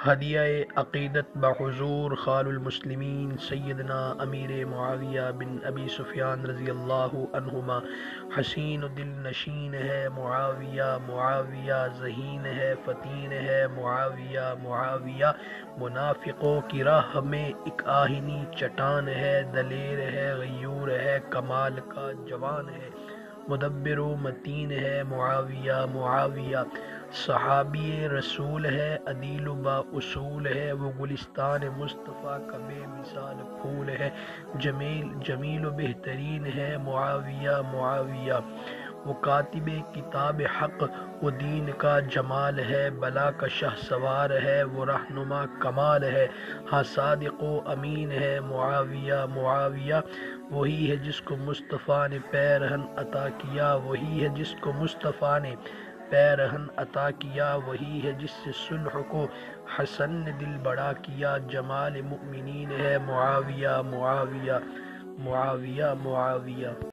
ہدیہ عقیدت بحضور خال المسلمین سیدنا امیر معاویہ بن ابی سفیان رضی اللہ عنہما۔ حسین و دل نشین ہے معاویہ، معاویہ ذہین ہے فتین ہے معاویہ، معاویہ منافقوں کی راہ میں ایک آہنی چٹان ہے، دلیر ہے غیور ہے کمال کا جوان ہے، مدبر و متین ہے معاویہ، معاویہ صحابی رسول ہے، عدیل و با اصول ہے، وہ گلستان مصطفیٰ کا بے مثال پھول ہے، جمیل و بہترین ہے معاویہ، معاویہ وہ کاتب کتاب حق و دین کا جمال ہے، بلا کا شہ سوار ہے، وہ رہنما کمال ہے، ہاں صادق و امین ہے معاویہ، معاویہ وہی ہے جس کو مصطفیٰ نے پیرہن عطا کیا، وہی ہے جس کو مصطفیٰ نے پیرہن عطا کیا، وہی ہے جس سے صلح کو حسن نے دل بڑا کیا، جمال مؤمنین ہے معاویہ، معاویہ معاویہ معاویہ